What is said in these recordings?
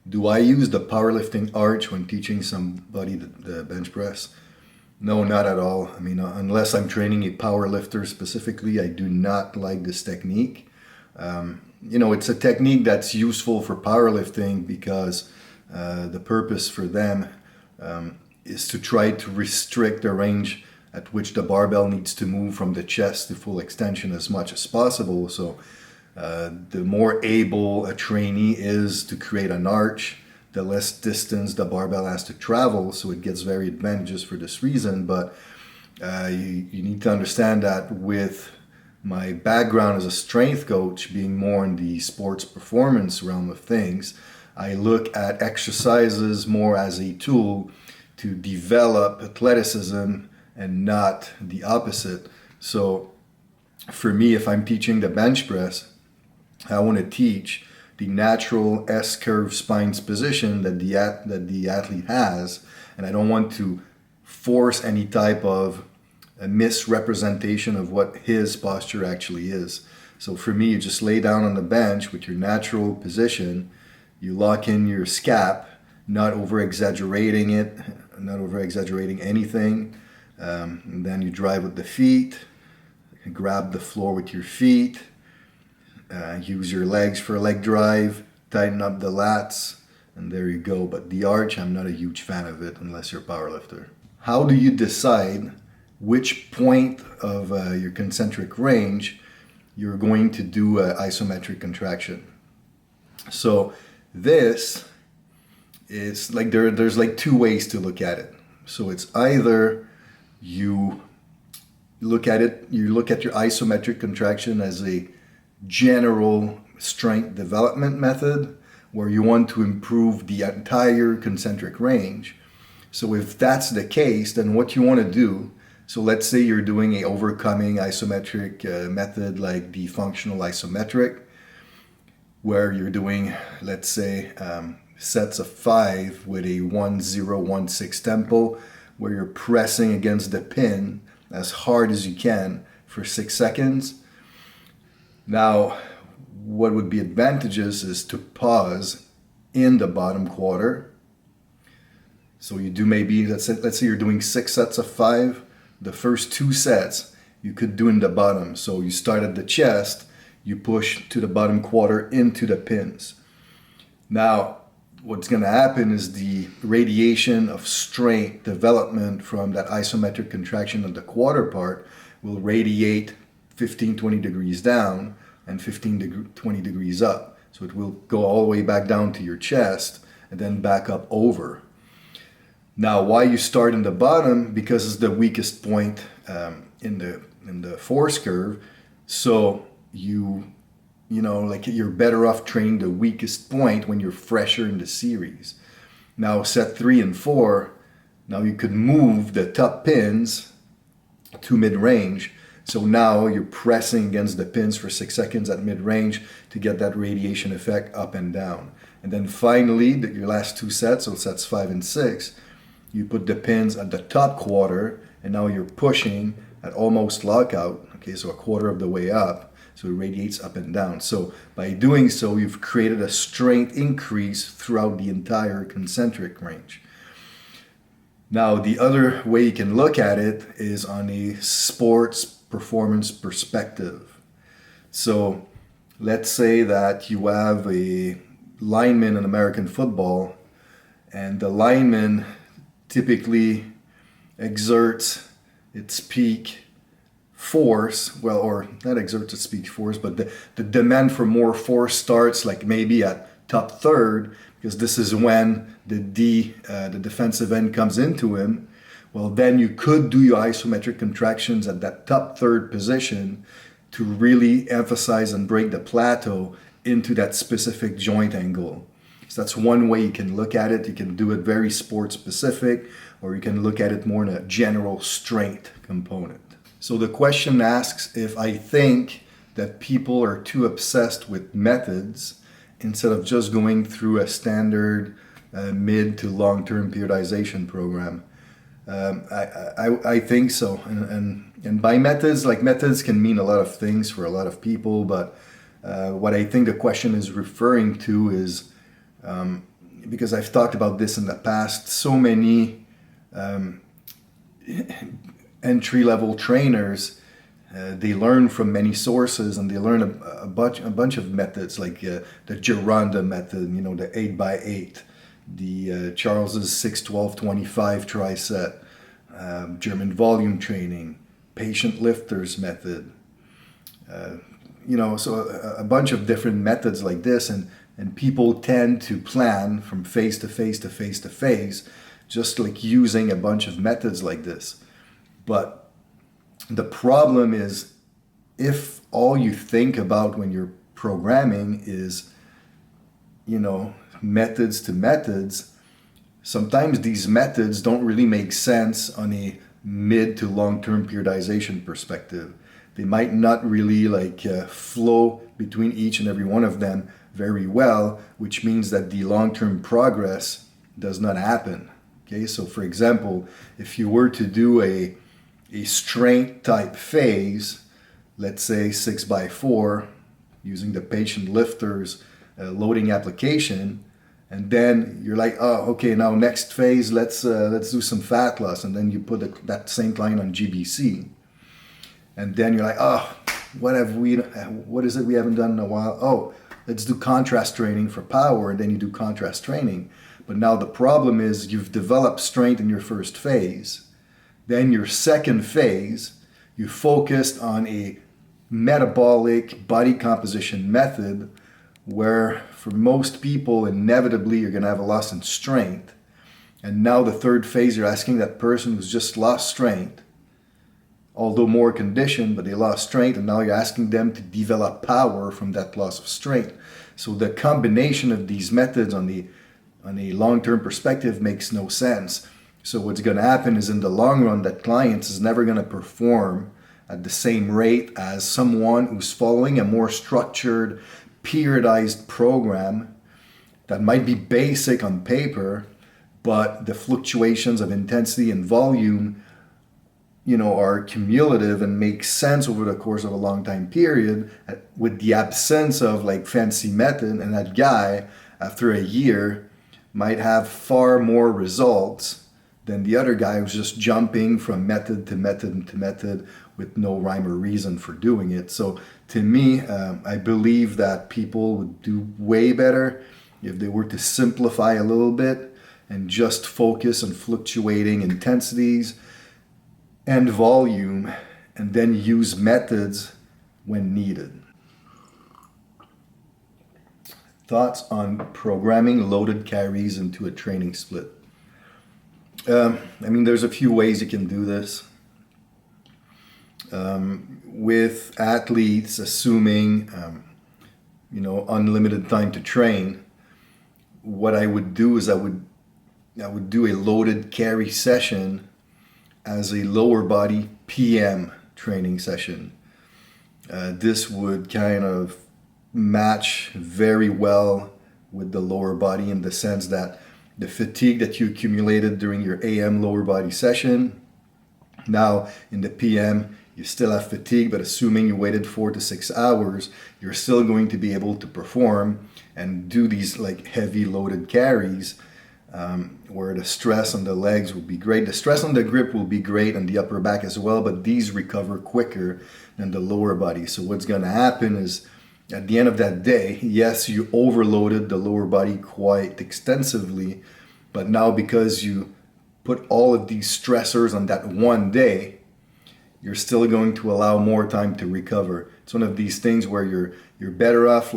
Do I use the powerlifting arch when teaching somebody the bench press? No, not at all. I mean, unless I'm training a powerlifter specifically, I do not like this technique. It's a technique that's useful for powerlifting because the purpose for them is to try to restrict the range at which the barbell needs to move from the chest to full extension as much as possible. So the more able a trainee is to create an arch, the less distance the barbell has to travel. So it gets very advantageous for this reason. But you need to understand that with my background as a strength coach, being more in the sports performance realm of things, I look at exercises more as a tool to develop athleticism and not the opposite. So for me, if I'm teaching the bench press, I want to teach the natural S-curve spines position that the athlete has, and I don't want to force any type of a misrepresentation of what his posture actually is. So for me, you just lay down on the bench with your natural position, you lock in your scap, not over-exaggerating it, not over-exaggerating anything, and then you drive with the feet, grab the floor with your feet, use your legs for a leg drive, tighten up the lats, and there you go. But the arch, I'm not a huge fan of it unless you're a powerlifter. How do you decide which point of your concentric range you're going to do an isometric contraction? So this is like there's like two ways to look at it. So it's either you look at your isometric contraction as a general strength development method where you want to improve the entire concentric range. So if that's the case, then what you want to do, so let's say you're doing a overcoming isometric method like the functional isometric, where you're doing, let's say, sets of 5 with a 1-0-1-6 tempo, where you're pressing against the pin as hard as you can for 6 seconds. Now, what would be advantageous is to pause in the bottom quarter. So you do maybe, let's say you're doing 6 sets of 5. The first 2 sets you could do in the bottom. So you start at the chest, you push to the bottom quarter into the pins. Now, what's going to happen is the radiation of strength development from that isometric contraction of the quarter part will radiate 15-20 degrees down and 15-20 degrees up. So it will go all the way back down to your chest and then back up over. Now, why you start in the bottom? Because it's the weakest point in the force curve. So you're better off training the weakest point when you're fresher in the series. Now, set 3 and 4, now you could move the top pins to mid-range. So now you're pressing against the pins for 6 seconds at mid-range to get that radiation effect up and down. And then finally, your last 2 sets, so sets 5 and 6, you put the pins at the top quarter, and now you're pushing at almost lockout, okay, so a quarter of the way up, so it radiates up and down. So by doing so, you've created a strength increase throughout the entire concentric range. Now, the other way you can look at it is on a sports performance perspective. So let's say that you have a lineman in American football, and the lineman typically exerts its peak force, or not exerts its peak force, but the demand for more force starts like maybe at top third, because this is when the defensive end comes into him. Well, then you could do your isometric contractions at that top third position to really emphasize and break the plateau into that specific joint angle. So that's one way you can look at it. You can do it very sport specific, or you can look at it more in a general strength component. So the question asks if I think that people are too obsessed with methods instead of just going through a standard mid to long-term periodization program. I think so. And by methods, like methods can mean a lot of things for a lot of people, but what I think the question is referring to is because I've talked about this in the past, so many entry-level trainers, they learn from many sources, and they learn a bunch of methods, like the Gironda method, the 8x8, the Charles's 6-12-25 tricep, German volume training, patient lifters method, so a bunch of different methods like this, and people tend to plan from phase to phase to phase to phase, just like using a bunch of methods like this. But the problem is, if all you think about when you're programming is, methods to methods, sometimes these methods don't really make sense on a mid to long-term periodization perspective. They might not really flow between each and every one of them very well, which means that the long-term progress does not happen. Okay, so for example, if you were to do a strength type phase, let's say 6x4, using the patient lifters loading application, and then you're like, oh, okay, now next phase, let's do some fat loss, and then you put that same client on GBC, and then you're like, oh, what is it we haven't done in a while? Oh, let's do contrast training for power, and then you do contrast training. But now the problem is, you've developed strength in your first phase. Then your second phase, you focused on a metabolic body composition method, where for most people, inevitably, you're going to have a loss in strength. And now the third phase, you're asking that person who's just lost strength, although more conditioned, but they lost strength, and now you're asking them to develop power from that loss of strength. So the combination of these methods on a long-term perspective makes no sense. So what's going to happen is, in the long run, that client is never going to perform at the same rate as someone who's following a more structured, periodized program that might be basic on paper, but the fluctuations of intensity and volume, are cumulative and make sense over the course of a long time period, with the absence of fancy method. And that guy, after a year, might have far more results than the other guy who's just jumping from method to method to method with no rhyme or reason for doing it. So to me, I believe that people would do way better if they were to simplify a little bit and just focus on fluctuating intensities and volume, and then use methods when needed. Thoughts on programming loaded carries into a training split? There's a few ways you can do this. With athletes, assuming unlimited time to train, what I would do is I would do a loaded carry session as a lower body PM training session. This would kind of match very well with the lower body, in the sense that the fatigue that you accumulated during your AM lower body session, now in the PM you still have fatigue, but assuming you waited 4 to 6 hours, you're still going to be able to perform and do these heavy loaded carries, where the stress on the legs will be great. The stress on the grip will be great, and the upper back as well, but these recover quicker than the lower body. So what's going to happen is, at the end of that day, yes, you overloaded the lower body quite extensively, but now because you put all of these stressors on that one day, you're still going to allow more time to recover. It's one of these things where you're better off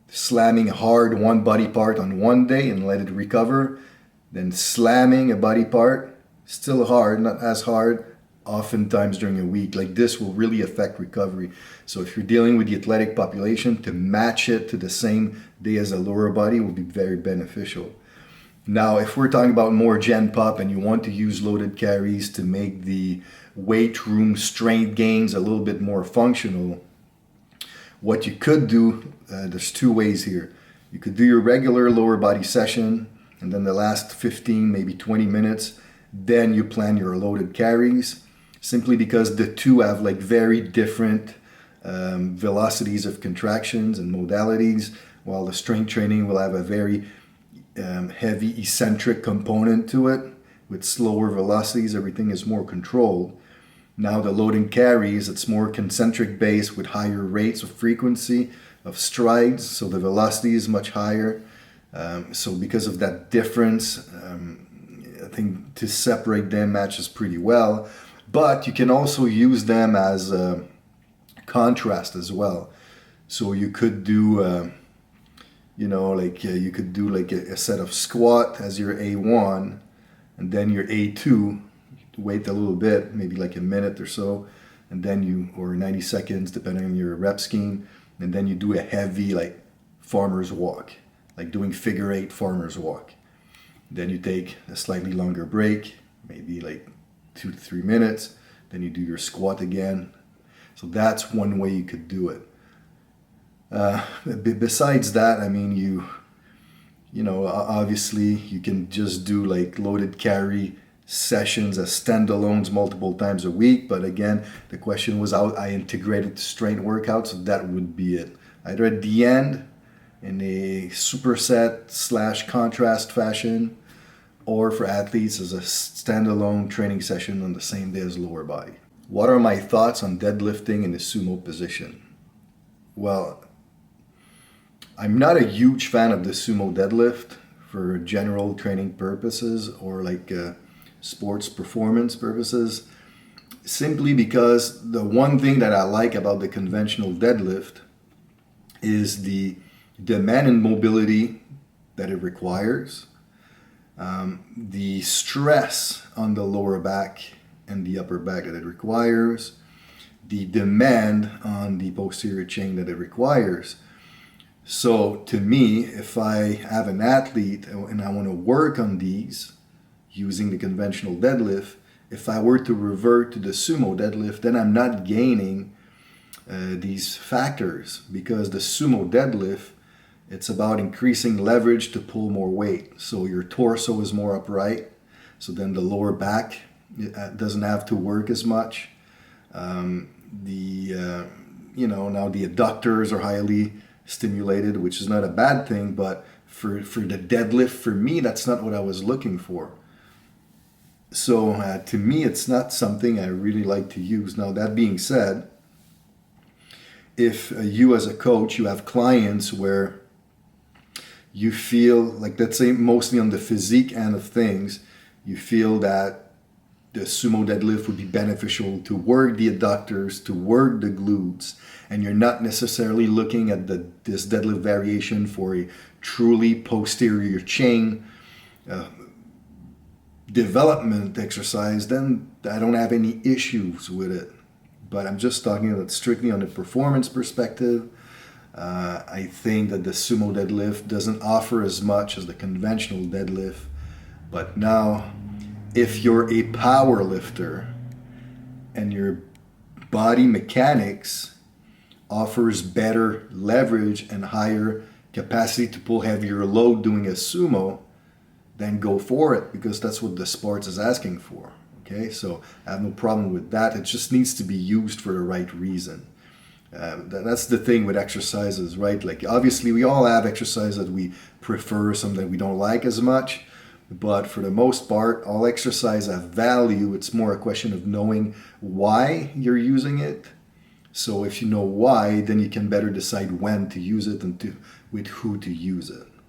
slamming hard one body part on one day and let it recover, than slamming a body part, still hard, not as hard, oftentimes during a week. This will really affect recovery. So if you're dealing with the athletic population, to match it to the same day as a lower body will be very beneficial. Now, if we're talking about more gen pop and you want to use loaded carries to make the weight room strength gains a little bit more functional, what you could do, there's two ways here. You could do your regular lower body session, and then the last 15, maybe 20 minutes, then you plan your loaded carries, simply because the two have very different velocities of contractions and modalities, while the strength training will have a very heavy eccentric component to it. With slower velocities, everything is more controlled. Now the load and carries, it's more concentric based with higher rates of frequency of strides, so the velocity is much higher. So because of that difference, I think to separate them matches pretty well. But you can also use them as a contrast as well. So you could do, you could do like a set of squat as your A1, and then your A2. Wait a little bit, maybe like a minute or so, and then or 90 seconds, depending on your rep scheme, and then you do a heavy like farmer's walk, like doing figure 8 farmer's walk. Then you take a slightly longer break, maybe like 2 to 3 minutes, then you do your squat again. So that's one way you could do it. Besides that, I mean, obviously you can just do like loaded carry sessions as standalones multiple times a week, but again, the question was how I integrated strength workouts, so that would be it. Either at the end in a superset / contrast fashion, or for athletes as a standalone training session on the same day as lower body. What are my thoughts on deadlifting in the sumo position? Well, I'm not a huge fan of the sumo deadlift for general training purposes or like sports performance purposes, simply because the one thing that I like about the conventional deadlift is the demand and mobility that it requires, the stress on the lower back and the upper back that it requires, the demand on the posterior chain that it requires. So to me, if I have an athlete and I want to work on these using the conventional deadlift, if I were to revert to the sumo deadlift, then I'm not gaining these factors, because the sumo deadlift, it's about increasing leverage to pull more weight. So your torso is more upright, so then the lower back doesn't have to work as much. Now the adductors are highly stimulated, which is not a bad thing, but for the deadlift, for me, that's not what I was looking for. So to me, it's not something I really like to use. Now, that being said, if you as a coach, you have clients where you feel like, let's say mostly on the physique end of things, you feel that the sumo deadlift would be beneficial to work the adductors, to work the glutes, and you're not necessarily looking at this deadlift variation for a truly posterior chain development exercise, then I don't have any issues with it. But I'm just talking about strictly on the performance perspective. I think that the sumo deadlift doesn't offer as much as the conventional deadlift. But now, if you're a power lifter and your body mechanics offers better leverage and higher capacity to pull heavier load doing a sumo, then go for it, because that's what the sport is asking for. Okay, so I have no problem with that. It just needs to be used for the right reason. That's the thing with exercises, right? Like, obviously we all have exercise that we prefer, some that we don't like as much, but for the most part, all exercise have value. It's more a question of knowing why you're using it. So if you know why, then you can better decide when to use it and with who to use it.